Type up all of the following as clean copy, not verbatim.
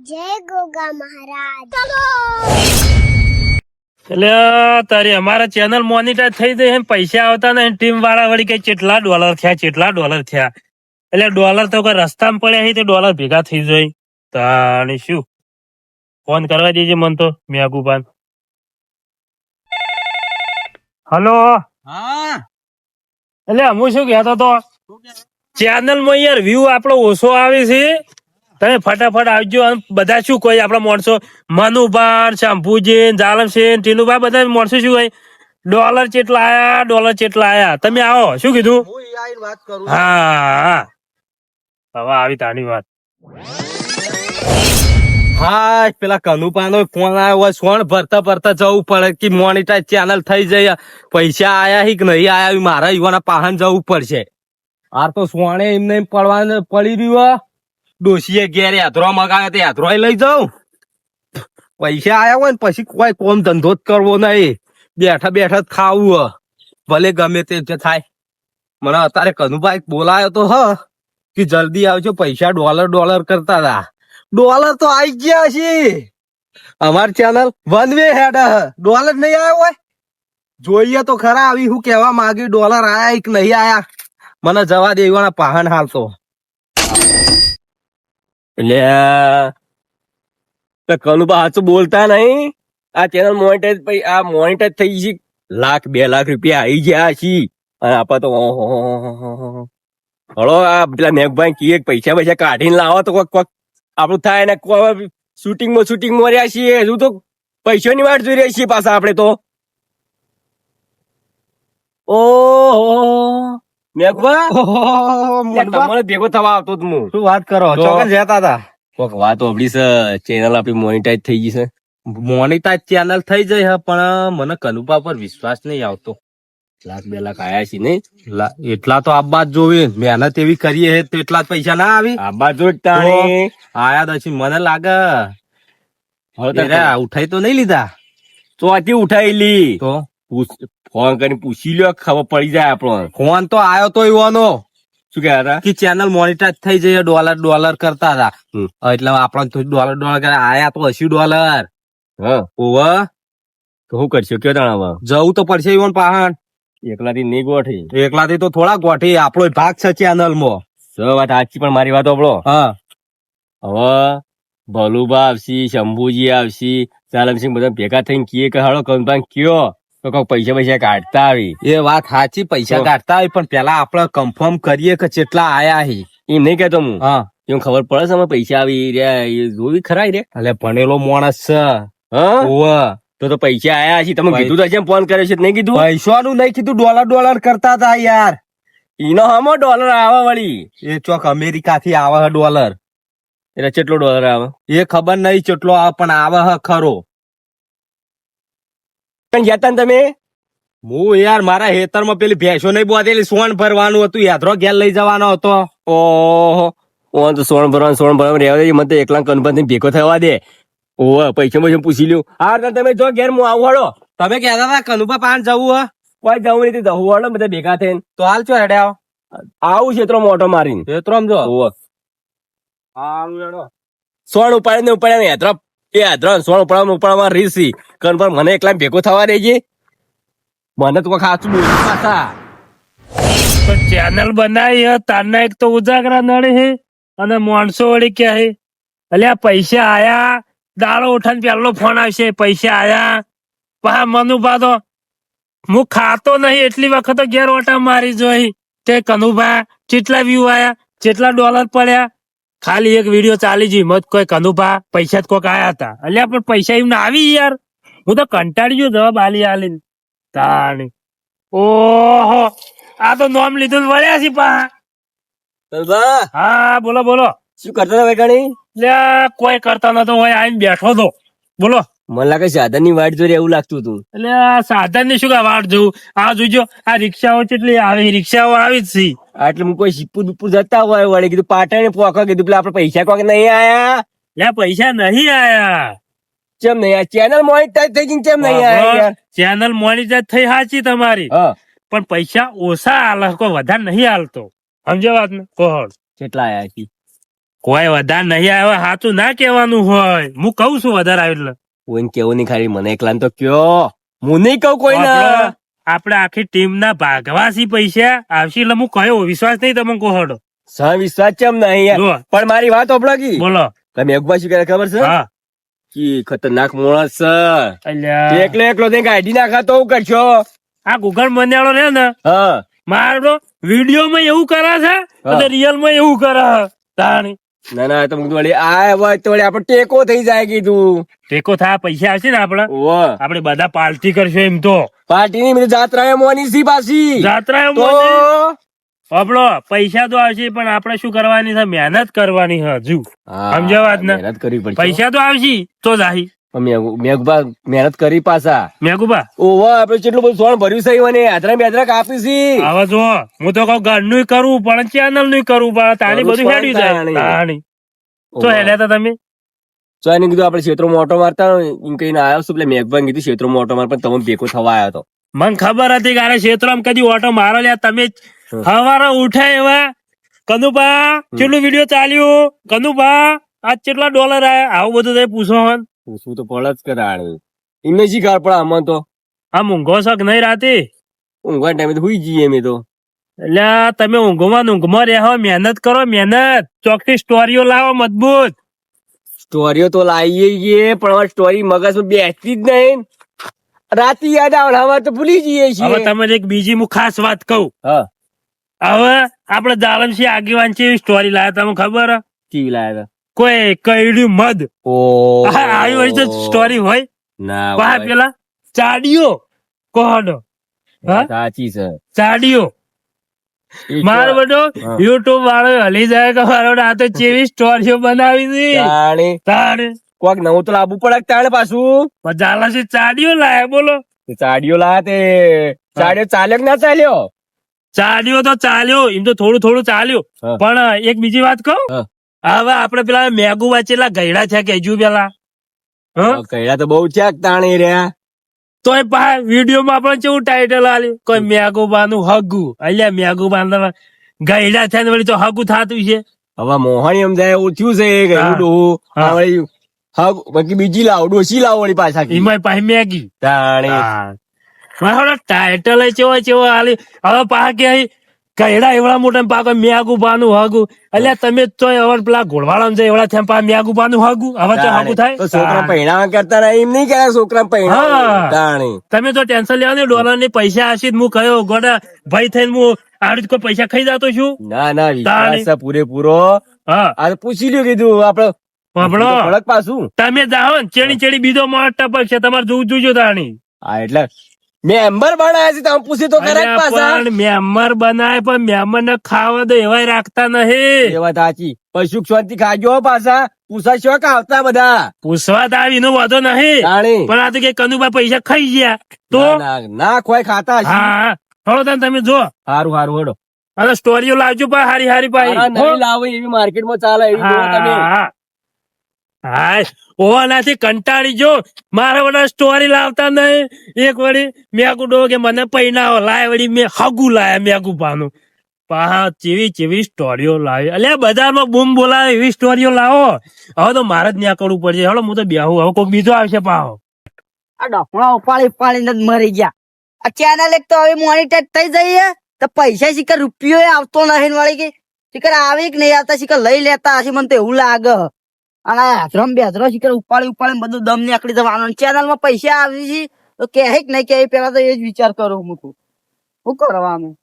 જય ગોગા મહારાજ. ચલો એટલે તારી અમારા ચેનલ મોનિટાઈઝ થઈ જાય એમ પૈસા આવતા ને ટીમ વાળા વળી કે કેટલા ડોલર થયા એટલે ડોલર તો કોઈ રસ્તામાં પડ્યા છે તો ડોલર ભેગા થઈ જાય તાણી શું ફોન કરવા દેજે મન તો મેગુબાન. હલો. હા એટલે હું શું કહેતો તો ચેનલ માં યાર વ્યૂ આપણો ઓછો આવે છે, તમે ફટાફટ આવજો. અને બધા શું કોઈ આપણા માણસો મનુભાન, શંભુજી, જાલમસિંહ, ટીનુભા બધા માણસો શું કહે ડોલર ચેટલા આયા તમે આવો શું કીધું. હું ઈ આઈને વાત કરું. હા હવે આવી તાની વાત. હા પેલા કનુપાનો ફોન આવ્યો હોય સોણ ભરતા જવું પડે કે મોનિટાઈઝ ચેનલ થઈ જાય પૈસા આયા હી કે નહીં આયા મારા યુવાના પાહન જવું પડશે. આ તો સોણે એમને એમ પડવાનું પડી રહ્યું ડોશીએ ઘેર યાત્રો મગાવે તો યાત્રો લઈ જાઉં. પૈસા આયા હોય ને પછી કોઈ કોમ ધંધો જ કરવો નહીં, બેઠા બેઠા જ ખાવું ભલે ગમે તે જે થાય. મને અત્યારે કનુભાઈ બોલાયો તો કે જલ્દી આવજો પૈસા ડોલર કરતા હતા. ડોલર તો આવી ગયા છે. અમારી ચેનલ વન વે હેડ ડોલર નહીં આવ્યો હોય જોઈએ તો ખરા આવી હું કેવા માંગ્યું ડોલર આયા કે નહીં આયા મને જવા દેવાના પાહન હાલ તો. એટલે કનુબા હાચું બોલતા નહીં. આ ચેનલ મોનિટાઈઝ થઈ છે. 1,00,000-2 લાખ રૂપિયા આવી ગયા છે અને આપડે તો હળો આ પેલા મેઘભાઈ કીએ પૈસા કાઢીને લાવો તો કોક આપણું થાય ને શૂટિંગમાં રહ્યા છીએ હજુ તો પૈસાની વાટ જોઈ રહ્યા છીએ પાછા આપણે તો. ઓહો મેઘભા તમારે ભેગો થવા આવતો જ હું. શું વાત કરો ચોક્કસ જતા હતા. કોક વાત ઓબડી છે ચેનલ આપણી મોનિટાઈઝ થઈ ગઈ છે. મોનિટાઈઝ ચેનલ થઈ જાય પણ મને કનુપા પર વિશ્વાસ નહીં આવતો. 1,00,000-2 લાખ આયા છે નહીં એટલા તો આબા જ જોવે મહેનત એવી કરીએ તો એટલા જ પૈસા ના આવી આબા જો આયા દછી મને લાગે ઉઠાઈ તો નહીં લીધા ચોથી ઉઠાયેલી તો ફોન કરીને પૂછી લ્યો ખબર પડી જાય આપણો. ફોન તો આયો તો એવાનો શું કહેતા કે ચેનલ મોનિટાઈઝ થઈ જાય ડોલર કરતા હતા એટલે આપણે ડોલર આયા તો $80. ઓવર તો શું કરશો કયો જણાવવા જવું તો પડશે ઈવન પાહણ. એકલાથી નહીં ગોઠી એકલાથી તો થોડા ગોઠી આપણો ભાગ છે ચેનલ માં. વાત સાચી પણ મારી વાત આપણો હવે ભલુબા આવશી, શંભુજી આવશી, ચાલમસિંહ બધા ભેગા થઈને કીએ કે હાલો કંપાન કયો તો કઈક પૈસા કાઢતા આવી. એ વાત સાચી પૈસા કાઢતા આવી પણ પેલા આપડે કન્ફર્મ કરીએ કે કેટલા આયા હી એમ નહીં કેતો હું. એમ ખબર પડે છે પૈસા આવી રહ્યા જોવી ખરા રે એટલે ભણેલો માણસ છે. તો પૈસા આયા છે તમે કીધું તો છે ફોન કર્યો છે નહીં કીધું પૈસાનું નહીં કીધું ડોલર કરતા હતા યાર. ઈનો હમો ડોલર આવે વળી એ ચોક અમેરિકા થી આવે ડોલર એટલે કેટલો ડોલર આવે એ ખબર નહીં કેટલો આવે પણ આવે ખરો. જતા તમે હું યાર મારા હેતરમાં પેલી ભેંસો નહીં બોતેલી સોણ ભરવાનું હતું યાત્રો ઘેર લઈ જવાનો હતો. ઓહો તો સોણ ભરવાનું રહેવા મને તો એકલા કનભાઈ ભેગો થવા દે. ઓહ પૈસા પૂછી લ્યો. હા તમે જો ઘેર હું આવું હળો તમે કહેતા હતા કનુભા પાન જવું કોઈ જવું નથી જવું હળો બધા ભેગા થઈને તો હાલ છો હેડે આવું ક્ષેત્રો મોટો મારીને ક્ષેત્રો જો સોણ ઉપાડે ને હેતરો સોણ ઉપાડવામાં રીસી કનભાઈ મને એકલા ભેગો થવા દેજે મને તો ખાચું બોલું પાછા. ચેનલ બનાવી તારના એક તો ઉજાગરા નડે છે અને માણસો વળી ક્યાં હે અલ્યા પૈસા આયા દાડો ઉઠાને પેલો ફોન આવશે પૈસા આયા પા મનુભા તો હું ખાતો નહીં એટલી વખત ઘેર ઓટા મારી જોઈ તે કનુભા કેટલા વ્યૂ આયા કેટલા ડોલર પડ્યા ખાલી એક વિડીયો ચાલી જી મત કોઈ કનુભા પૈસા જ કોક આયા હતા અલ્યા પણ પૈસા એમને આવી યાર હું તો કંટાળી ગયો જવાબ આલીને તાણી. ઓહો આ તો નોમ લીધું વળ્યા છે પા. હા બોલો શું કરતા હતા કોઈ કરતા નતો હોય આઈને બેઠો તો બોલો. મને લાગે સાધન ની વાટ જોઈ એવું લાગતું હતું. એટલે સાધન ની શું વાટ જોવું આ જોજો આ રિક્ષાઓ કેટલી આવી રિક્ષાઓ આવી જ છે એટલે હું કોઈ સિપ્પુ દુપ્પુ જતા હોય વળી કીધું પાટણ પોકા કીધું પેલા આપડે પૈસા કોક નહીં આયા યા પૈસા નહીં આયા કેમ નહીં આયા ચેનલ મોનિટાઈઝ થઈ ગઈ કેમ નહીં આયા ચેનલ મોનિટાઈઝ થઈ સાચી તમારી પણ પૈસા ઓછા હાલ કોઈ વધારે નહીં હાલતો સમજો વાત ને કોહળ કેટલા આયા કોઈ વધારે નહીં આવ્યો સાચું ના કહેવાનું હોય. હું કઉ છું વધારે આવ્યું એટલે કોઈને કેવું નહીં, ખાલી મને એકલા તો કયો. હું નહીં કહું કોઈને. આપણે આખી ટીમ ના ભાગવાસી પૈસા આવશે એટલે હું કયો વિશ્વાસ નહીં તમે કહો હડો. સહ વિશ્વાસ કેમ નહીં યાર? જુઓ. પણ મારી વાત ઓપડો કી બોલો. તમે એક બાજુ કરે ખબર છે હા કે ખતરનાક માણસ છે. અલ્યા એકલો તેને કાઢી નાખા તો હું કરશો? આ ગુગળ મન્યાળો રે ને હા મારો વિડીયો માં એવું કરે છે અને રિયલ માં એવું કરે છે. તાણી ના ના તો હું વળી આ હોય તો વળી આપણે ટેકો થઈ જાય કીધું. ટેકો થાય પૈસા આવશે ને આપડે ઓવો આપડે બધા પાર્ટી કરશું એમ તો પાર્ટી ની બધી જાત્રા મોની સી પાછી જાત્રા એમ તો આપણો પૈસા તો આવશે પણ આપણે શું કરવાની છે મહેનત કરવાની છે હજુ હા, સમજ્યા વાત ને? મહેનત કરવી પડશે. પૈસા તો આવશે તો જાહી મેઘભા મહેનત કરી પાછા. મેઘુબા ઓવો આપણે કેટલું બધું સોણ ભર્યું છે અને હાજરા બેદરા કાપી છે. હવે જો હું તો કહું ઘરનું કરવું પણ ચેનલ નું કરવું પણ તાણી કરવું બધું જ હેડી પડે જાય તાણી. તાણી તો ઓવો. હેડ્યા તા તમે તો એને કીધું આપણે ક્ષેત્રો મોટો મારતા હોય, એમ કહીને આવ્યો છું. એટલે મેઘભાઈ કીધું ક્ષેત્રો મોટો માર પણ તમે ભેગો થવા આવ્યો હતો. મને ખબર હતી કે આને ક્ષેત્રમાં કદી ઓટો મારો લ્યા તમે હવારે ઉઠ્યા એવા કનુભા કેટલું વિડીયો ચાલ્યું કનુભા આજ કેટલા ડોલર આયા આવું બધું તમે પૂછો હન. પૂછવું તો પડે જ કરાણે. એમને શી ખબર પડે આમાં તો આ ઊંઘો શક નહીં રાતે ઊંઘવા ટાઈમે તો હુઈ જઈએ અમે તો. એટલે તમે ઊંઘમાં રહો મહેનત કરો મહેનત ચોખ્ખી સ્ટોરીઓ લાવો મજબૂત. સ્ટોરીઓ તો લાવીએ છીએ પણ હવે સ્ટોરી મગજમાં બેસતી જ નહીં. રાતે યાદ આવે હવે તો ભૂલી જઈએ હવે છીએ. તમને એક બીજી હું ખાસ વાત કહું. હા હવે આપડે જાલમસિંહ આગેવાન છે સ્ટોરી લાયા તમને ખબર હે? કેવી લાયા કોઈ કઈડ્યું મધ ઓ આવી હોય તો સ્ટોરી હોય ના પા હોય. પેલા ચાડીઓ કોહડો હા સાચી છે. ચાડીઓ એ મારો બધો હા. યુટ્યુબ વાળો હલી જાય કે મારો આ તો ચેવી સ્ટોરીઓ બનાવી હતી તાણે તારે કોક નવું તો લાવવું પડે તાણે પાછું. જાલાસી ચાડીઓ લાયા બોલો તે ચાડીઓ લાયા તે ચાડીઓ ચાલ્યો કે ના ચાલ્યો? ચાડીઓ તો ચાલ્યો એમ તો થોડું થોડું ચાલ્યું હા. પણ એક બીજી વાત કહું હા. હવે આપડે પેલા મેગુ વાંચેલા ગયડા છે કે હજુ પેલા હા કઈડા તો બહુ ચાક તાણે રહ્યા. તો એ પા વિડીયો માં આપણે કેવું ટાઇટલ આલ્યું કોઈ મેગુબા નું હગુ અલ્યા મેગુબા ગયડા છે ને વળી તો હગુ થાતું છે. હવે મોહણી એમ જાય ઓછું છે ગયું હા. ડોહું. હા. હા વળી હા બાકી બીજી લાવો ડોસી લાવો વળી પાછા કી. એમાં પાછી મેગી તાણે ટાઇટલ ચેવો આલી હવે પા કે ગયડા એવડા મોટા પાકો મેગુબા નું હગુ અલ્યા તમે તો હવે પેલા ઘોડવાળા છે એવડા થયા પા મેગુબા નું હગુ હવે તો હગુ તો છોકરા થાય પહેણાવા કરતા નહીં એમ નહીં કે છોકરા પહેણાવા હા. તાણે તમે તો ટેન્શન લેવા ડોલર ની પૈસા હશે હું કયો ગોડા ભાઈ થઈને હું આવી કોઈ પૈસા ખાઈ જતો છું. ના ના વિશ્વાસ છે પૂરેપૂરો. હા આ તો પૂછી લ્યો કીધું આપડે સાંભળો. ફરક પાછું. તમે જાઓ ને ચેડી ચેડી બીજો માણસ ટપક છે તમારે જોવું જોજો તાણી હા એટલે મેમ્બર બનાયા છે તમે પૂછી તો કરે અલ્યા પાછા. પણ મેમર બનાય પણ મેમર ને ખાવા તો એવાય રાખતા નહીં એ વાત સાચી. પશુ શાંતિ ખાજો પાછા પૂછા શોખ આવતા બધા પૂછવા તો આવી નો વાંધો નહીં તાણી. પણ આ તો કે કનુભા પૈસા ખાઈ ગયા તો ના, ના, ના ખોય ખાતા હશે. હા થોડો તાન તમે જો હારું હારું હેડો. અને સ્ટોરીઓ લાવજો પા હારી હારી આ પાઈ નવી લાવો એવી માર્કેટમાં ચાલે એવી જુઓ તમે. હા ઓનાથી કંટાળી જો મારા વડા સ્ટોરી લાવતા નહીં એક વળી મેગુ ડો કે મને પૈણાવો લાય વળી મેં હગુ લાયા મેગુ પાનું પા ચેવી ચેવી સ્ટોરીઓ લાવી અલ્યા બજારમાં બૂમ બોલાવે એવી સ્ટોરીઓ લાવો હવે તો મારે જ ન્યા કરવું પડશે હલો હું તો બેહું હવે કોઈક બીજો આવશે પાહો આ ડફણા ઉપાડીને જ મરી ગયા. આ ચેનલ એક તો હવે મોનિટાઈઝ થઈ જઈએ તો પૈસા શીખર રૂપિયો આવતો નથી વળી કે શીખર આવી કે નહીં આવતા શીખર લઈ લેતા હશે મને તો એવું લાગે. અને હાથરમ બેથરો શીખર ઉપાડી બધું દમ નીકળી જવાનું. ચેનલ માં પૈસા આવી છે તો કે નહીં કે પેલા તો એ જ વિચાર કરું હું તો શું કરવાનું.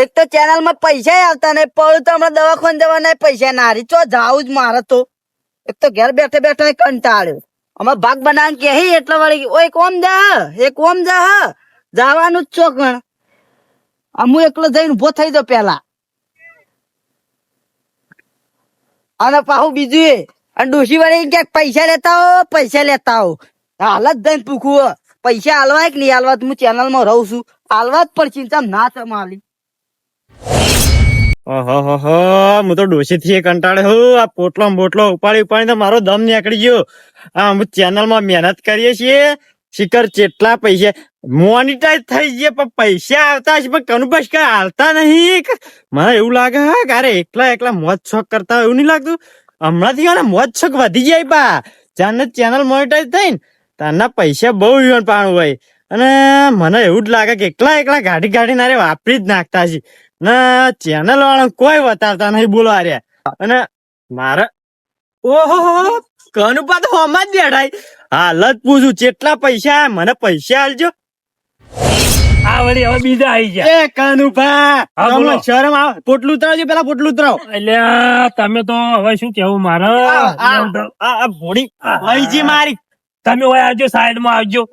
એક તો ચેનલ માં પૈસા આવતા નહીં પડ્યું તો હમણાં દવાખાને જવાના પૈસા ના હારી ચો જાવું જ મારે તો. એક તો ઘેર બેઠે બેઠે કંટાળ્યો અમે ભાગ બનાવ કે એટલે વળી ઓય કોમ જા એ કોમ જા જવાનું જ ચોકણ હું એકલો જઈને ઉભો થઈ જાઉં પેલા. અને પાછું બીજું એ અને ડોશી વાળી ક્યાંક પૈસા લેતા હો હાલત જઈને પૂછવું પૈસા હાલવા કે નહીં હાલવા હું ચેનલ માં રહું છું હાલવા જ પણ ચિંતા ના તમારી. ઓહો હું તો ડોસી થી કંટાળે હું આ પોટલો ને બોટલો ઉપાડી તો મારો દમ નીકળી ગયો. આ અમે ચેનલ માં મહેનત કરીએ છીએ શિખર જેટલા પૈસા મોનિટાઈઝ થઈ ગયા પણ પૈસા આવતા હશે પણ કનુભાઈ કઈ હાલતા નહીં. મને એવું લાગે હા કે અરે એકલા મોજ શોખ કરતા હોય એવું નહીં લાગતું. હમણાંથી ને મોજ શોખ વધી જાય બા. જાને ચેનલ મોનિટાઈઝ થઈ ને તારના પૈસા બહુ યુવાન પાણું હોય. અને મને એવું જ લાગે કે એકલા ગાડી નારે વાપરી જ નાખતા છે ને ચેનલ વાળા કોઈ બતાવતા નહીં બોલો આર્યા. અને મારે ઓહો કનુપા તો હમણાં જ બેઠાય. હાલત પૂછું કેટલા પૈસા મને પૈસા આલજો. આ વળી હવે બીજા આવી ગયા. એ કનુભા હા, બોલો. તમને શરમ આવે? પોટલું ઉતરાવજો પેલા પોટલું ઉતરાવો. એટલે તમે તો હવે શું કેવું મારે આ ભોળી ભાઈજી મારી તમે હોય આવજો સાઈડ માં આવજો.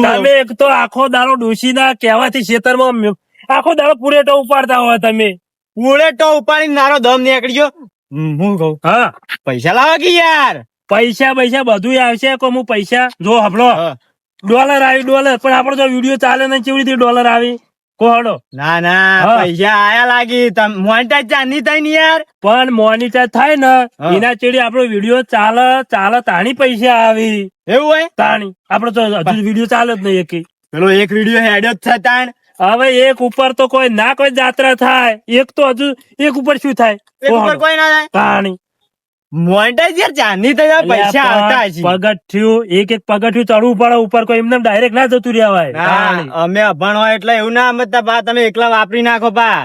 તમે એક તો આખો દાડો ડોસી ના કહેવાથી ખેતરમાં આખો દાડો પુરેટો ઉપાડતા હોય તમે. ઉલેટો ઉપાડી નારો દમ નીકળી ગયો. હું કહું હા પૈસા લાવો કે યાર. પૈસા બધું આવશે કો હું પૈસા જો હબળો હા. ડોલર આવી ડોલર પણ આપડે તો વિડીયો ચાલે ને કેવી રીતે ડોલર આવી કોહડો. ના હા. પૈસા આયા લાગી મોનિટાઈઝ ચાંદી થાય ને યાર. પણ મોનિટર થાય ને હા. એના ચેડી આપણો વિડીયો ચાલે તાણી પૈસા આવી એવું હોય તાણી આપડે તો હજુ વિડીયો ચાલે જ નહીં એકેય. પેલો એક વિડીયો હેડ્યો જ છે તાણ. હવે એક ઉપર તો કોઈ ના કોઈ જાત્રા થાય એક તો હજુ એક ઉપર શું થાય એક ઉપર કોહડો. કોઈ ના થાય. તાણી મોનિટાઈઝ યાર ચાંદી થાય પૈસા આવતા હશે. પગથિયું એક પગથિયું ચડવું પડે ઉપર કોઈ એમને ડાયરેક્ટ ના જતું રહેવાય. ના, તાણી. અમે અભણ હોય એટલે એવું ના સમજતા બા તમે એકલા વાપરી નાખો બા.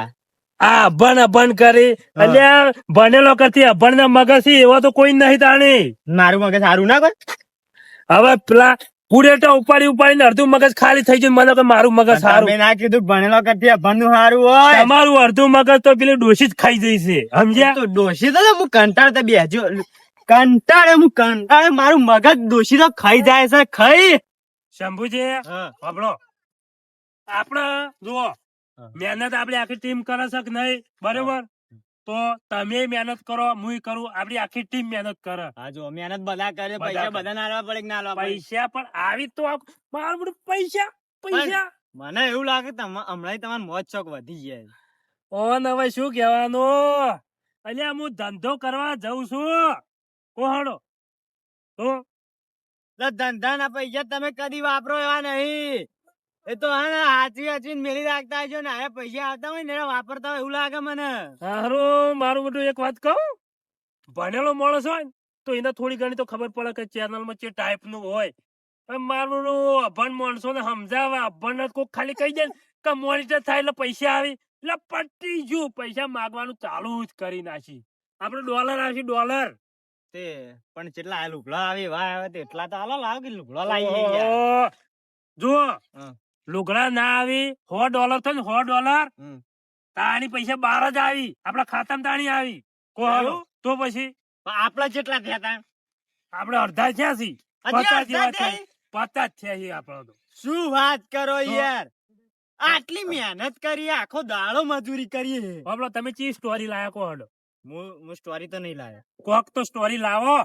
આ અભણ કરી હા. એટલે ભણેલો કરતી અભણ ના મગજ થી એવો તો કોઈ નહીં તાણી. મારું મગજ સારું ના કોઈ. હવે પેલા પુરેટો ઉપાડીને અડધું મગજ ખાલી થઈ ગયું મને કે મારું મગજ સારું. તમે ના કીધું ભણેલો કરતી અભણ નું સારું હોય. તમારું અડધું મગજ તો પેલી ડોશી જ ખાઈ જઈ છે સમજ્યા. તો ડોશી તો હું કંટાળતા બેહજો કંટાળે મારું મગજ ડોશી તો ખાઈ જાય છે ખાઈ. શંભુજી હા. સાંભળો આપડે જુઓ હા. મહેનત આપડી આખી ટીમ કરે છે કે નહીં બરોબર તો તમે મહેનત કરો હું કરું આપડી આખી ટીમ મહેનત કરે. હા જો મહેનત બધા કરે બધા પૈસા કરે. બધા ના આલવા પડે કે ના આલવા પડે. પૈસા પણ આવી તો મારું બધું પૈસા મને એવું લાગે હમણાં તમારે મોજ શોખ વધી જાય. ઓન હવે શું કહેવાનું અલ્યા હું ધંધો કરવા જઉં છું કોહડો તો એટલે ધંધા ના પૈસા તમે કદી વાપરો એવા નહીં. એ તો હા ને હાચવી મેળી રાખતા હશો ને આયા પૈસા આવતા હોય ને એને વાપરતા હોય એવું લાગે મને. હારું મારું બધું એક વાત કહું ભણેલો માણસ હોય ને તો એને થોડી ઘણી તો ખબર પડે કે ચેનલમાં જે ટાઈપ નું હોય. પણ મારું અભણ માણસો ને સમજાવે અભણ ને કોક ખાલી કહી દે ને કે મોનિટર થાય એટલે પૈસા આવી એટલે પટી ગયું પૈસા માગવાનું ચાલુ જ કરી નાખી. આપડે ડોલર આવશે ડોલર. તે પણ જેટલા આ લુગડા આવે એવા આવે તેટલા તો હાલો લાવ કે લુગડા લાવી યાર. ઓહો. જુઓ હા. લુગડા ના આવી $100 થાય ને $100 હમ. તાણી પૈસા 12 જ આવી આપડા ખાતામાં તાણી આવી કોહડો એવું? તો પછી પણ આપડા જેટલા થયા તા આપડે અડધા થયા છી હજી 50 અડધા જેવા થયા? થયા 50 થયા છે આપડે તો. શું વાત કરો તો? યાર. આટલી મહેનત કરીએ આખો દાડો મજૂરી કરીએ. બાબલો તમે ચી સ્ટોરી લાયા કોહડો હું સ્ટોરી તો નહીં લાવ્યા. કોક તો સ્ટોરી લાવો.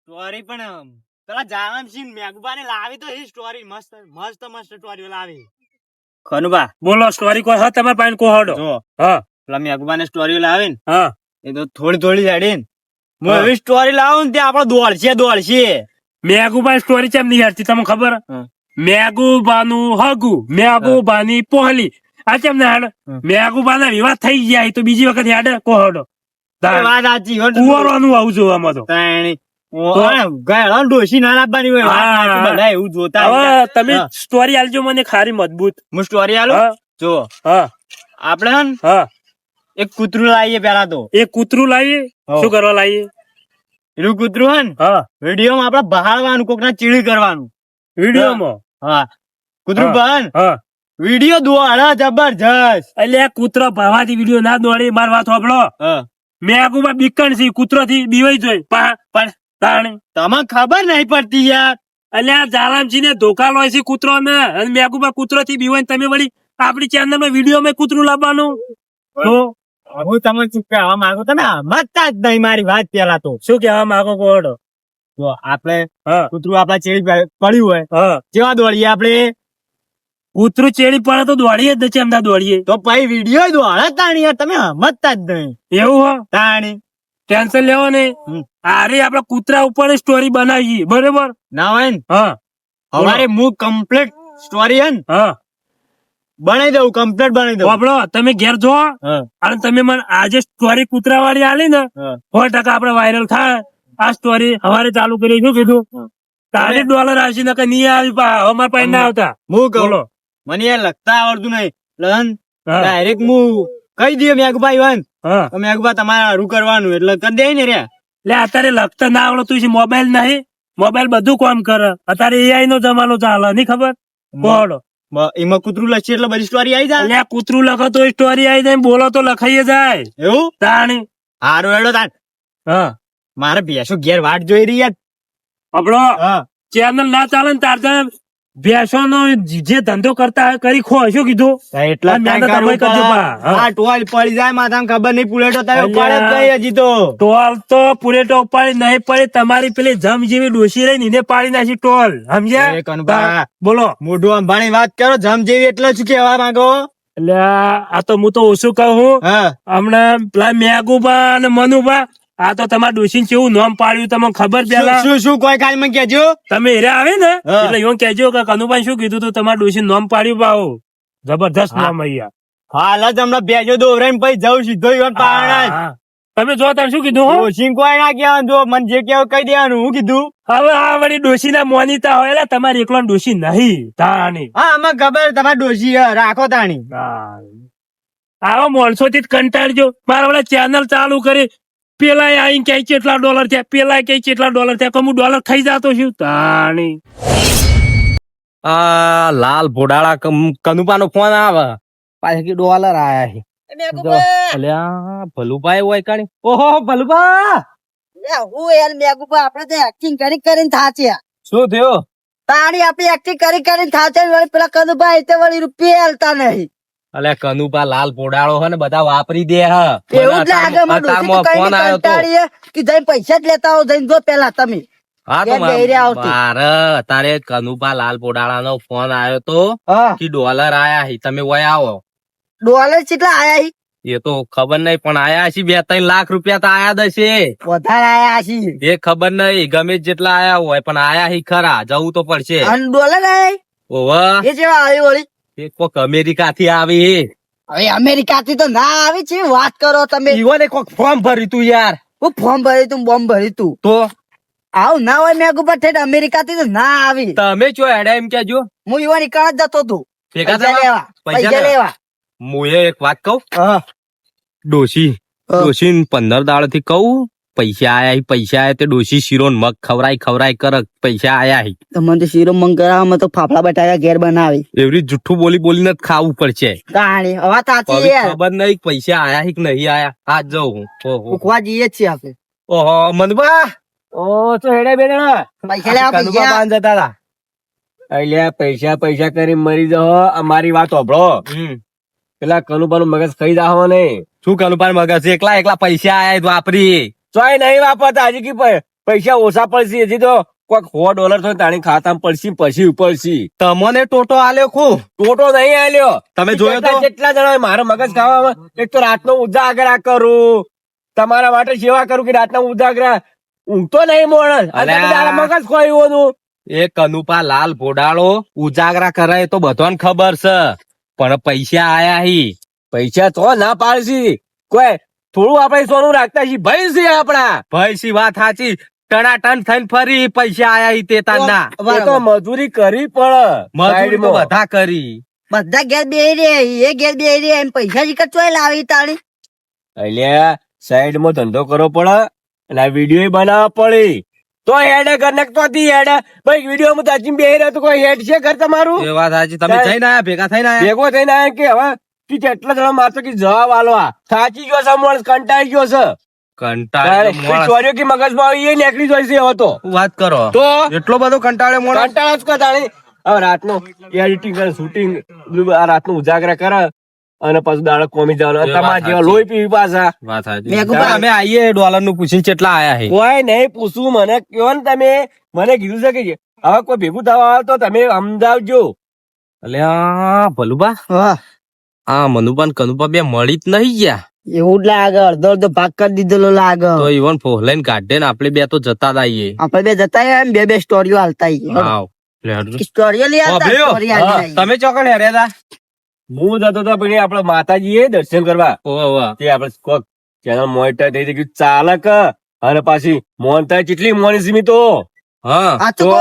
સ્ટોરી પણ પેલા જાનસિંહ મેઘબાને લાવી તો એ સ્ટોરી મસ્ત સ્ટોરીઓ લાવી. ખનુબા બોલો સ્ટોરી કોઈ હા તમારા પાસે કોહડો. જો હા પેલા મેઘબાને સ્ટોરીઓ લાવી ને હા એ તો થોડી હેડી ને હું હા. એવી સ્ટોરી લાવું ને ત્યાં આપડે દોડશે. મેઘુબા સ્ટોરી કેમ નહીં હાલતી તમને ખબર હા. મેઘુબાનું હગુ મેઘુબાની પોહલી આ કેમ ના હાડ હા. મેઘુબાના વિવાદ થઈ ગયા તો બીજી વખત યાદ કોહડો એ વાત સાચી હો. કુંવરોનું આવું જોવામાં તો. તાણી. તો? ગયડા ડોશી ના લાવવાની હોય વાત હા. સાચી, બધા એવું જોતા હવે હોય. તમે હા. સ્ટોરી આલજો મને ખારી મજબૂત. હું સ્ટોરી આલું હા જો હા આપડે હે ને હા એક કૂતરું લાવીએ પેલા તો. એ કૂતરું લાવીએ હા. શું કરવા લાવીએ એનું કૂતરું હે ને હા વિડીયો માં આપડે બહાડવાનું કોક ના ચીડી કરવાનું. વિડીયોમાં હા કૂતરું હા. બહાર હા વિડીયો દોડા જબરજસ્ત. એટલે આ કૂતરો ભરવાથી વિડીયો ના દોડે માર વાત સાંભળો હા. મેઘુબા બીકણ છે કૂતરો થી બીવાઈ જોઈ પણ તાણે તમને ખબર નહીં પડતી યાર. એટલે આ જાલામજી ને ધોકા લોય છે કૂતરો ને અને મેઘુબા કૂતરો થી બીવાય ને તમે વળી આપડી ચેનલ માં વિડીયો માં કૂતરું લાવવાનું તો હું તમને શું કહેવા માંગુ તમે સમજતા જ નહીં મારી વાત. પેલા તો શું કેવા માંગો કોડો જો આપડે હા કૂતરું આપડા ચેડી પડ્યું હોય હા જેવા દોડીએ આપડે કૂતરું ચેડી પડે તો દોડીએ જ છે એમના દોડીએ તો પછી વિડીયો દોડા તાણી યાર તમે સમજતા જ નહીં એવું હો તાણી. ટેન્શન લેવો ને હમ. અરે આપડે કૂતરા ઉપર સ્ટોરી બનાવીએ બરોબર ના હોય ને હા અમારે હું કમ્પ્લીટ સ્ટોરી હે ને હા બનાવી દઉં, કમ્પ્લીટ બનાવી દઉં. વાપરો તમે ઘેર જો હા. અને તમે મને આજે સ્ટોરી કૂતરા વાળી આલી ને હા. 100% આપડે વાયરલ થાય. આ સ્ટોરી હવારે ચાલુ કરી શું કીધું તારે ડોલર આવશે ને નહીં આવી હવે મારા પાસે ના આવતા હું કહું બોલો મને યાર લખતા આવડતું નહીં લહન હા. ડાયરેક્ટ હું કહી દઈએ મેઘભાઈ વન હા તો મેઘભા તમારે હારું કરવાનું એટલે કરી દે ને રે. એટલે અત્યારે લખતા ના આવડતું છે મોબાઈલ નહીં મોબાઈલ બધું કામ કરે અત્યારે એઆઈ નો જમાનો ચાલે નહીં ખબર બોલો એમાં કૂતરું લખશે એટલે બધી સ્ટોરી આવી જાય એટલે આ કૂતરું લખો તો સ્ટોરી આવી જાય બોલો તો લખાઈ જાય એવું તાણી હારું હેડો તાન હા મારે ભેંસો ઘેર વાટ જોઈ રહી યાર. આપણો હા ચેનલ ના ચાલે ને તાર ભેંસો નો જે ધંધો કરતા હોય કરી ખો શું કીધું એટલા આ મહેનત ટાઈમ અમે કરજો પા. હા. આ ટોલ પડી જાય માથામાં ખબર નહીં પુલેટો તારે ઉપાડે જ નહીં હજી તો. ટોલ તો પૂરેટો ઉપાડી નહીં પડી તમારી પેલી જમ જેવી ડોસી રહી ને એને પાડી નાખી ટોલ એ સમજ્યા કનુભા. હા, બોલો મોઢું અંબાણી વાત કરો જમ જેવી એટલે શું કહેવા માંગો. એટલે આ તો હું તો ઓછું કહું હા હમણાં પેલા મેઘુબા અને મનુબા આ તો તમારા ડોસી કેવું નામ પાડ્યું તમને ખબર પેલા શું શું કોઈ કાલ માં કેજો. તમે હેરે આવે ને હા. એટલે એવું કહેજો કે કનુભાઈ શું કીધું તું તમારા ડોસી નામ પાડ્યું બાવો જબરદસ્ત નામ અહીંયા હાલ જ હમણાં ભેજો દોરાઈને પછી જવું સીધો ઈવન પાણા જ. હા. તમે જો તમે શું કીધું હો ડોશી કોઈ ના કહેવાનું જો મને જે કેવું કહી દેવાનું હું કીધું. હવે આ વળી ડોસી ના મોનીતા હોય એટલે તમારી એકલો ડોસી નહીં તાણી હા આમાં ખબર તમારી ડોશી હે, રાખો તાણી. આવા માણસો થી કંટાળજો મારા વડે ચેનલ ચાલુ કરી પેલા આઈ ક્યાંય કેટલા ડોલર થયા પેલા ક્યાંય કેટલા ડોલર થયા કે હું ડોલર ખાઈ જતો છું તાણી આ લાલ ભોડાળા કનુપા નો ફોન આવે પાછા કે ડોલર આયા છે અલ્યા ભલુભાઈ હોય કાણી ઓહો ભલુભા હું યાર મેઘુભા આપડે તો એક્ટિંગ કરી કરીને થાચ્યા શું થયો તાણી આપડી એક્ટિંગ કરી કરીને થાચ્યા વળી પેલા કનુભાઈ તે વળી રૂપિયા હાલતા નહીં. અલ્યા કનુપા લાલ ભોડાળો હે ને બધા વાપરી દે હ એવું જ લાગે મને ડોશી તો કઈ ફોન આવ્યો તો કંટાળીએ કે જઈને પૈસા જ લેતા આવો જઈને જો પેલા તમે હા તો ઘેર બેહી રહ્યા આવતી. મારે તારે કનુપા લાલ ભોડાળા નો ફોન આવ્યો તો હા કે ડોલર આયા છે તમે વય આવો ડોલર કેટલા આયા હી? એ તો ખબર નહીં પણ આયા છે 2-3 લાખ રૂપિયા તો આયા જ હશે વધારે આયા હી. એ ખબર નહીં ગમે જેટલા આયા હોય પણ આયા હી ખરા જવું તો પડશે અને ડોલર આયા હી? ઓવા એ જેવા આવી વળી એ કોક અમેરિકા થી આવી હવે અમેરિકા થી તો ના આવી છે વાત કરો તમે. ઈવોને કોક ફોર્મ ભર્યું તું યાર હું ફોર્મ ભર્યું તું બોમ્બ ભર્યું તું તો આવું ના હોય મેઘુભા ઠેઠ અમેરિકા થી તો ના આવી. તમે ચો હેડા એમ કેજો હું યુવા નીકળ જ જતો તું ભેગા પૈસા થવા? લેવા પૈસા પૈસા લેવા. મુએ એક વાત કહું હા ડોશી હા. ડોશી 15 દાડા થી કહું પૈસા આયા પૈસા આયા તે ડોશી શીરો ને મગ ખવરાય કર પૈસા આયા હી તો મને તો શીરો મંગ કરાવવામાં તો ફાફડા બટાકા ઘેર બનાવી એવરી જુઠ્ઠું બોલીને જ ખાવું પડશે તાણી હવે સાચી હવે યાર ખબર નહીં પૈસા આયા હી કે નહીં આયા આજ જઉં હું ઓહો ઉખવા જઈએ જ છીએ આપણે ઓહો મનબા ઓ તો હેડે બેડા પૈસા લેવા કનુભા પૈસા બાંધ જતા હતા અલ્યા પૈસા પૈસા કરી મરી જાઓ અમારી વાત હોભળો પેલા કનુપા નું મગજ ખાઈ જાઓ ને શું કનુપા મગજ એકલા પૈસા આયા તો વાપરી ચોય નહીં વાપરતા હજી કે પૈસા ઓછા પડશે હજી તો કોઈક $100 તો તાણી ખાતામાં પડશે પછી ઉપડશે તમને ટોટો આલ્યો ખું ટોટો નહીં આલ્યો તમે જોયો તો? કેટલા જણા મારો મગજ ખાવામાં એક તો રાતનો ઉજાગરા કરું તમારા માટે સેવા કરું કે રાતના ઉજાગરા ઊંઘતો નહીં મોણસ અલ્યા. મગજ ખોયું એ કનુપા લાલ ભોડાળો ઉજાગરા કરે એ તો બધાને ખબર છે પણ પૈસા આયા હી પૈસા તો ના પાડશી કોઈ થોડું આપણે સોનું રાખતા છીએ ભાઈ છે આપણા ભાઈ સી વાત સાચી ટનાટન થઈને ફરી પૈસા આયા હી તે તારના એ તો મજૂરી કરી પણ મજૂરી તો બધા કરી બધા ઘેર બેહી રહ્યા એ ઘેર બેહી રહ્યા એમ પૈસા શીખર ચોય લાવી તાણી અલ્યા સાઈડ માં ધંધો કરવો પડે અને આ વિડીયો બનાવવા પડે તો હેડ ઘર નાખતો હેડ ભાઈ વિડીયો માં તાચી બેહી રહ્યો તો કોઈ હેડ છે ઘર તમારું એ વાત સાચી તમે જઈને આયા ભેગા થઈને આયા ભેગો થઈને આયા કે હવે તું જેટલા જણા મારતો કે જવાબ આલો આ થાચી ગયો છે માણસ કંટાળી ગયો છે કંટાળ્યો માણસ. ચોર્યો કે મગજમાં આવી એ નીકળી જાય છે હવે તો વાત કરો તો એટલો બધો કંટાળ્યો મોણસ કંટાળા જ કદાણી હવે રાતનું એડિટિંગ કરે શૂટિંગ આ રાતનું ઉજાગરા કરે અને પછી દાડો કોમી જવાનું એ વાત તમારા જેવા સાચી. લોહી પીવી પાછા વાત સાચી મેઘુભા, અમે આઈએ ડોલર નું પૂછીને કેટલા આયા હે કોઈ નહીં પૂછવું મને કયો ને તમે મને કીધું છે કે હવે કોઈ ભેગું થવા આવે તો તમે સમજાવજો અલ્યા ભલુબા હા આ મનુબા ને કનુબા બે મળી જ નહીં ગયા એવું જ લાગે અડધો અડધો ભાગ કરી દીધેલો લાગે તો ઈવન ફોહલાઈને કાઢે ને આપણે બે તો જતા જ આઈએ આપડે બે જતા રહ્યા, એમ બે બે સ્ટોરીઓ હાલતા આઈએ. હાવ સ્ટોરીઓ લઈ આવતા, story આવી જાય. તમે ચોકડ હેર્યા હતા? હું જતો હતો પેલી આપડે માતાજી દર્શન કરવા તે આપડે ચેનલ મોનિટર થઈ ગયું ચાલક અને પાછી મોનતા કેટલી મોની સીમી તો આ તો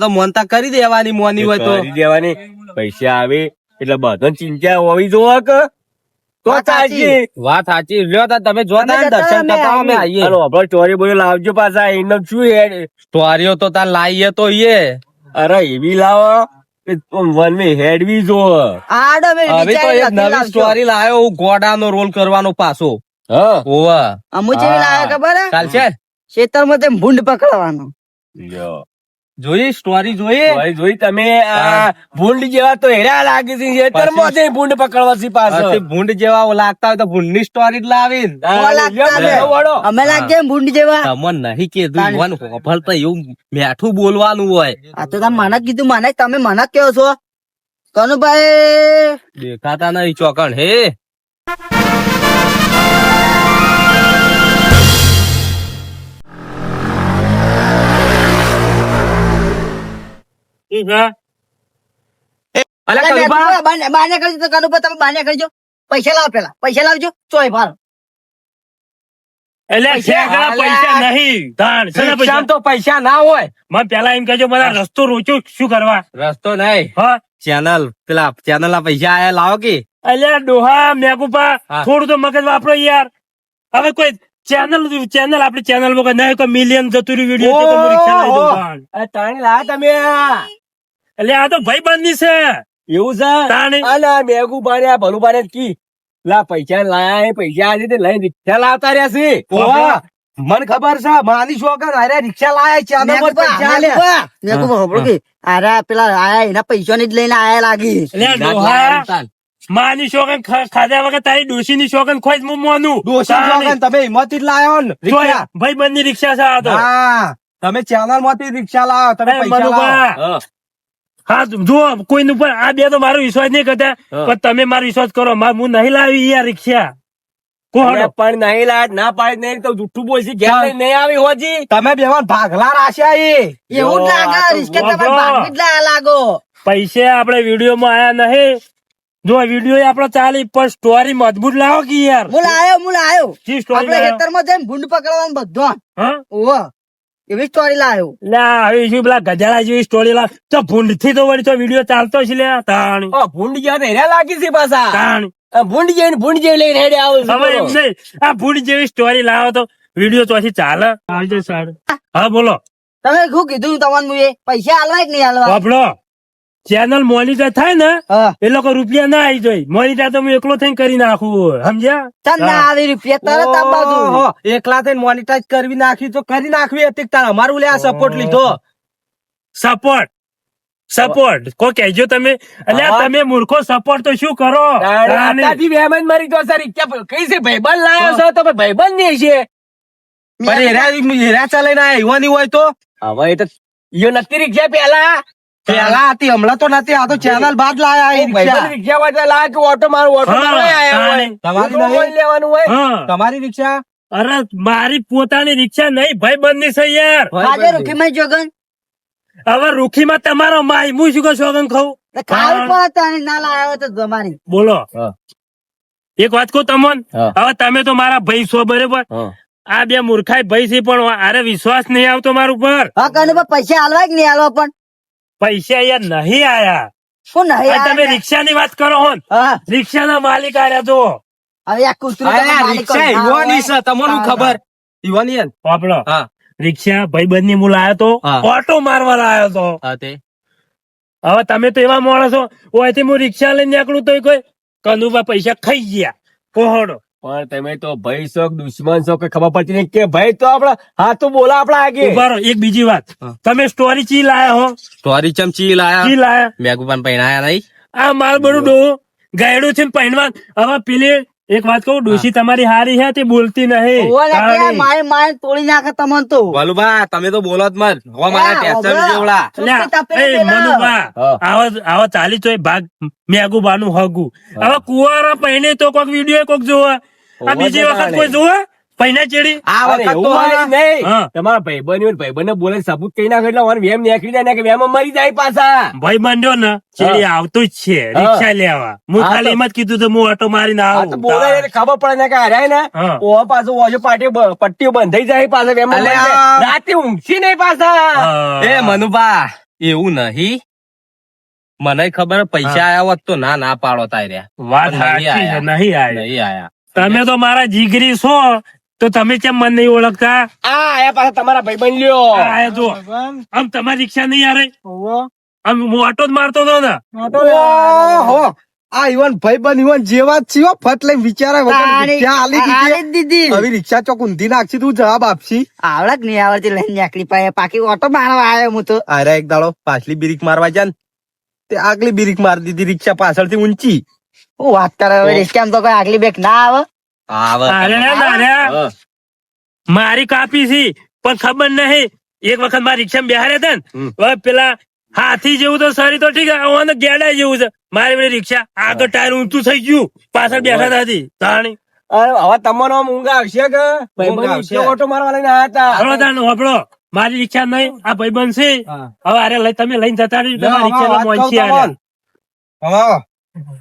તો મોનતા કરી દેવાની મોની હોય તો કરી દેવાની પૈસા આવે એટલે બધા ચિંતા હોવી જોવા કે તો વાત સાચી. સાચી વાત સાચી લ્યો તા તમે જો અમે જતા દર્શન અમે કરતા અમે આવીએ. આવીએ આપણે સ્ટોરી બોલી લાવજો પાછા એનો શું હેડ સ્ટોરીઓ તો તાર લાવીએ તો અરે એવી લાવો કે વન મે હેડવી જો આડો મેં હવે તો વિચારી એક નથી નવી લાવજો. સ્ટોરી લાવ્યો હું ગોડાનો રોલ કરવાનો પાછો હા ઓવા અમુ જેવી લાવે ખબર હે? ચાલશે ખેતરમાં તેમ ભૂંડ પકડવાનો. જોઈ સ્ટોરી જોઈ તમે આ ભૂંડ જેવા તો હેરા લાગે છે ખેતરમાં જઈ ભૂંડ પકડવા છે પાછો ભૂંડ જેવા લાગતા હોય તો ભૂંડ ની સ્ટોરી જ લાવી ઓ લાગતા ને. અમે લાગીએ એમ ભૂંડ જેવા. તમને નહીં કીધું મન હોફળ તો એવું મેઠું બોલવાનું હોય આ તો તમે મને કીધું, મને તમે મને કહો છો કનુભાઈ. દેખાતા નહીં ચોકણ હે ઠીક હે? અલા અલા, કનુભા, મેં બાને કરજો તો કનુભાઈ તમે બાને કરજો. પૈસા લાવો પેલા, પૈસા લાવજો. ચોય ભાર એટલે ઠેકડા પૈસા નહીં ધાણ છે ને પૈસા? રિક્ષામાં તો પૈસા ના હોય મને પેલા એમ કહેજો બધા રસ્તો રોચ્યો શું કરવા? રસ્તો નહીં હા ચેનલ પેલા ચેનલ ના પૈસા આયા લાવો કે અલ્યા ડોહા મેગુપા હા. થોડું તો મગજ વાપરો યાર. હવે કોઈ ચેનલ આપડી ચેનલ માં નહીં કોઈ મિલિયન જતું રહ્યું વિડીયો તો હું રિક્ષા લઈ દઉં ધાણ. તાણી લાયા તમે એટલે આ તો ભાઈ બંધી છે એવું છે તાણી. અલા મેગુ બાને આ ભલું બાને કી લા પૈસા લાયા એ પૈસા આજે તે લઈને રિક્ષા લાવતા રહ્યા છે ઓવા મને ખબર છે માની શોકન અરે રિક્ષા લાયા ચેનલ પર પૈસા આલ્યા અરે પેલા આયા એના પૈસા ની જ લઈને આયા લાગી. એટલે ડોહા માની શોખન ખાધા વગર તારી ડોશી ની શોખન ખોઈ હું મોનું દોશી શોકન તમે હિંમત જ લાયો ને રિક્ષા ભાઈ બંધ રિક્ષા છે આ તો. હા તમે ચેનલ માંથી રિક્ષા લાવો તમે એ પૈસા મનુભા. લાવો હા જો કોઈ ઉપર આ બે તો મારો વિશ્વાસ નહીં કરતા પણ તમે મારો વિશ્વાસ કરો હું નહીં લાવી યાર રિક્ષા કોણ પણ નહીં લાટ ના પાડી નહીં તો જુઠ્ઠું બોલશી ઘેર લઈને નહીં આવી હોજી તમે બેવાન ભાગલા રાખ્યા એવું જ લાગે રિસ્કે તમે ભાગી જ લાયા લાગો. પૈસે આપણે વિડીયો માં આયા નહીં. જો વિડીયો આપડે ચાલી પણ સ્ટોરી મજબૂત લાવો કે યાર. હું લાયો શી story આપડે લાયો? ખેતરમાં જઈને ભૂંડ પકડવાનું બધું. હા ઓહો એવી સ્ટોરી લાયો. લ્યા હવે શું પેલા ગજાળા જેવી સ્ટોરી લાવ તો ભૂંડ થી તો વળી તો વિડીયો ચાલતો છે લ્યા તાણી ભૂંડ જેવા હેરા લાગી છે પાછા તાણી. ભૂંડ જેવી લઈને હેડે આવું હવે એમ નહીં આ ભૂંડ જેવી સ્ટોરી લાવો તો વિડીયો તો ચાલે આવજો સારું. હા બોલો તમે શું કીધું તમને પૈસા હાલવા કે નહીં હાલવા? બાપડો ચેનલ મોનિટર થાય ને હા. એ લોકો રૂપિયા ના આવી જાય. મોનિટર તો હું એકલો થઈને કરી નાખું સમજ્યા? ચાલ ના આવી રૂપિયા તરત આ બાજુ. ઓહો, એકલા થઈને મોનિટાઈઝ કરવી નાખી તો કરી નાખવી હતી તાર અમારું લે આ સપોર્ટ લીધો સપોર્ટ કોઈ કહેજો તમે. અલ્યા હા. તમે મૂર્ખો સપોર્ટ તો શું કરો? તાણી. આતાથી વહેમાન મારી તો સર કઈ છે ભાઈબંધ લાયો છો તમે ભાઈબંધ નહીં છે પણ હેરા ચાલીને આયા યુવાની હોય તો હવે એ તો યો નથી રિક્ષા પેલા હતી હમણાં તો નથી આ તો ચેનલ બાદ લાયા એ રિક્ષા રિક્ષા વાળા લાયા કે ઓટો મારો હા, આયા હોય તાણી. તમારી નહીં લેવાનું હોય હા. તમારી રિક્ષા અરે મારી પોતાની રિક્ષા નહીં ભાઈ બંધ છે યાર. આજે રૂખીમાં જોગન હવે રૂખીમાં તમારો માય હું શું કહું સોગન ખાઉં? ખાવી પડે તને ના લાયા હોય તો તમારી. બોલો હા. એક વાત કહું તમને. હા. હવે તમે તો મારા ભાઈ છો બરોબર. આ બે મૂર્ખાઈ ભાઈ છે પણ આરે વિશ્વાસ નહીં આવતો મારા ઉપર. હા કનુ પૈસા હાલવા કે નહીં હાલવા પણ પૈસા યાર નહીં આયા. શું નહીં આ તમે આયા? રિક્ષા ની વાત કરો હો ને, હા રિક્ષાના માલિક આયા તો હવે આ કૂતરું તમે માલિક રિક્ષા ના યુવાની હોય. છે તમને ખબર યુવાની હે ને? આપણો હા રિક્ષા ભાઈ બંધ ની મુલા આવ્યો તો હા. ઓટો મારવા આવ્યો તો. હા તે હવે તમે તો એવા માણસો ઓયથી હું રિક્ષા લઈને નીકળું તો કોઈ કનુભા પૈસા ખાઈ ગયા પહોળો. પણ તમે તો ભાઈ છો કે દુશ્મન છો કે ખબર પડતી નહીં કે ભાઈ તો આપડા હા તો બોલા આપડા આગે ઉભા રહો, એક બીજી વાત હા. તમે સ્ટોરી ચી લાયા હો? સ્ટોરી ચમચી લાયા ચી લાયા? મેગુપાન પહેણાયા નહીં આ માર બડું ડો ગાયડું છે ને પહેણવા. હવે પેલી એક વાત કહું, ડોશી તમારી હારી છે તે બોલતી નહીં. ઓવે ને કે તાણી. મારે મારે તોડી નાખે તમને તો. વાલુબા તમે તો બોલો જ મત હો મારા ટેસ્ટર જેવડા લ્યા, તપેલી એ પેલા. મનુભા, હા. આવા ચાલી તો ભાગ મેગુબાનું હગું. હવે કુંવારા પહેણે તો કોક વિડીયો કોક જોવા, આ હોવા બીજી તો વખત તાણે. કોઈ જોવા પૈના ચેડી આ અરે વખત એવું તો હોય નહીં હા. તમારા ભાઈબંધ ને બોલે સબૂત કઈ નાખે એટલે મને વેમ નીકળી જાય ને કે વેમ મરી જાય પાછા ભાઈ બંધ્યો ને ચેડી આવતું જ છે રિક્ષા લેવા હું હા, ખાલી તો- એમ જ કીધું તો હું ઓટો મારીને આ તો બોલે આવું એટલે ખબર પડે ને કે હરાય ને હા. ઓ પાછું ઓજો પટ્ટીઓ બંધાઈ જાય પાછા વેમ મરી અલ્યા. જાય. રાતે ઊંઘી નહીં પાછા હા. એ મનુભા એવું નહીં મને ખબર પૈસા આયા હોત તો ના પાડો તાર્યા વાત પણ નહીં સાચી છે આયા. નહીં આયા નહીં આયા તમે તો મારા જીગરી છો તો તમે કેમ મને નહીં ઓળખતા આ આયા પાછા તમારા ભાઈબંધ લ્યો આ જો આમ તમારી રિક્ષા નહીં યારે આમ હું ઓટો જ મારતો હતો ને ઓહો આ ઈવન ભાઈબંધ ઈવન જેવા જ છીએ હો. ફટ લઈને વિચારા વગર તારી- રિક્ષા આલી દીધી. આલી જ દીધી. હવે રિક્ષા ચોક ઊંધી નાખશી તું જવાબ આપશી આવડત નહીં આવડતી લઈને નીકળી પાય પાકી ઓટો મારવા આવ્યો હું તો અરે એક દાડો પાછલી બ્રેક મારવા જા ને તે આગલી બ્રેક મારી દીધી રિક્ષા પાછળથી ઊંચી હું વાત કરે હવે રિક્ષામાં તો કોઈ આગલી બેક ના આવે અરે ના મારી કાપી છે પણ ખબર નહીં એક વખત મારી રિક્ષા બેહારે હતા ને હવે પેલા હાથી જેવું તો સરી તો ઠીક છે ગેડા જેવું છે મારી પેલી રિક્ષા આગળ ટાયર ઊંચું થઈ ગયું પાછળ બેઠા નથી તાણી અરે હવે તમારો આમ ઊંઘ આવશે કે ભાઈબંધ આવશે. રિક્ષા ઓટો મારવા લઈને આયા હતા હળો તાણ હોભળો મારી રિક્ષા નહીં આ ભાઈબંધ છે હા. હવે અરે લઈ તમે લઈને જતા રહી લ્યો, રિક્ષા આમાં વાત મોંચી કહું આલ્યા. તમારે.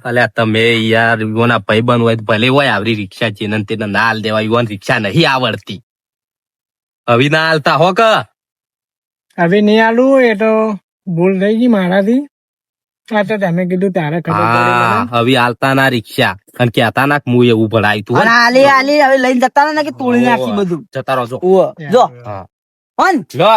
અલ્યા તમે યાર યુવાના ભાઈબંધ હોય તો ભલે હોય આવરી રિક્ષા છે ને તેને ના હાલ દેવા યુવાન રિક્ષા નહીં આવડતી હવે ના હાલતા હો કે હવે નહીં આલું એ તો ભૂલ થઈ ગઈ મારાથી આ તો તમે કીધું તારે ખબર પડી મને. હા હવે હાલતા ના રિક્ષા અને કેતા ના કે હું એવું ભરાય તું અને આલી આલી હવે લઈને જતા રહે ને કે તોડી નાખી બધું જતા રહો છો ઉવ્વ, જો હા. હન લો,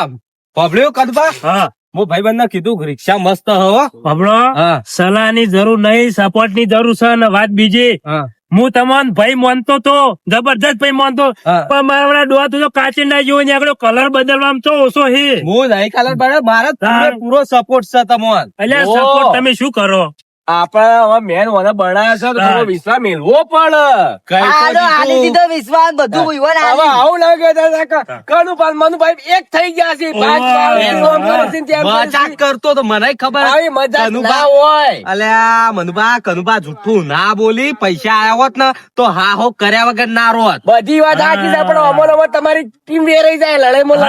પબડ્યું કદબા હા હું ભાઈબંધ ને કીધું કે રિક્ષા મસ્ત હો હોભળો હા સલાહ ની જરૂર નહીં સપોર્ટ ની જરૂર છે ને વાત બીજી હા હું તમને ભાઈ માનતો તો જબરજસ્ત ભાઈ માનતો હા. પણ મારા ડોહા તું તો કાચી ના જેવો ને આગળ કલર બદલવામાં તો ઓછો હે હું નહીં કાલે બરાબર મારા હા. પૂરો સપોર્ટ છે તમોન એટલે ઓ. સપોર્ટ તમે શું કરો આપડે હવે મેન મને બનાયા છે તો હા. થોડો વિશ્વાસ મેળવો પડે કઈ તો આલો આલી દીધું. દીધો વિશ્વાસ બધું યુવાન હવે આલી આવું લાગે છે કનુભાઈ મનુભાઈ એક થઈ ગયા છે પાંચ ઓય. વાર એમ આમ કરે છે ને તેમ કરે છે. મજાક કરતો તો મને ખબર આવી મજાક કનુભા. ના હોય અલ્યા કનુભા જૂઠું ના બોલી પૈસા આયા હોત ને તો હા હો કર્યા વગર ના રોત બધી વાત સાચી છે પણ અમોને તમારી ટીમ વેરાઈ જાય લડાઈમાં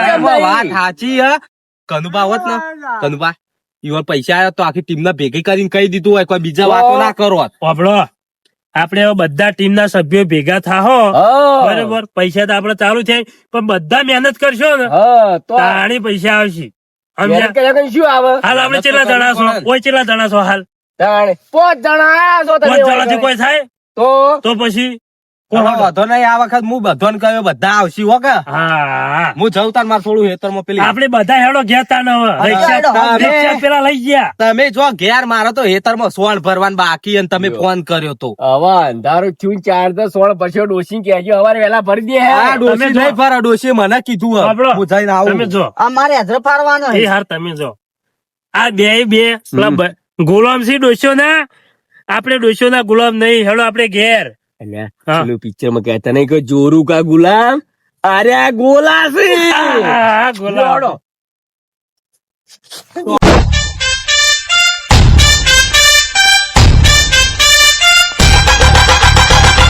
એમાં વાત સાચી હે કનુભા હોત ને કનુભા ઈવન પૈસા આયા તો આખી ટીમ ને ભેગી કરીને કહી દીધું હોય કોઈ બીજા વાતો ના કરો હોભળો આપણે હવે બધા ટીમ ના સભ્યો ભેગા થાહો બરોબર પૈસા તો આપડે ચાલુ થાય પણ બધા મહેનત કરશો ને તો તાણી પૈસા આવશે સમજ્યા? મહેનત કર્યા પછી શું આવે હાલ આપડે ચેલા જણા છો કોઈ ચેલા જણા છો હાલ તાણે 5 જણા આયા છો તમે 5 જણાથી કોઈ થાય તો તો પછી બધો નહીં આ વખત હું બધોને કહ્યો બધા આવશી હો કે હા હું જઉં તાર માર થોડું હેતરમાં પેલી આપડે બધા હેડો ગયા તા ને રિક્ષા પેલા લઈ ગયા તમે જો ઘેર મારો તો હેતરમાં સોણ ભરવાનું બાકી અને તમે ફોન કર્યો તો હવે અંધારું થયું 4 10 16 પછી ડોસી કહેજો હવારે વેલા ભરી દે આ હે ડોશી તમે જો. નહીં ફરા ડોશી મને કીધું હે. સાંભળો. હું જઈને તમે આવું જો અમારે હાજર ફારવાનો એ હાર તમે જો આ બે પેલા ગુલામ સિંહ ડોસ્યો ના આપડે ડોસ્યો ના ગુલામ નહીં હેડો આપડે ઘેર હા. પેલું પિક્ચર માં કહેતા નહીં કે જોરું કા ગુલામ અરે આ ગોલા છે હા, ગુલામ જોડો.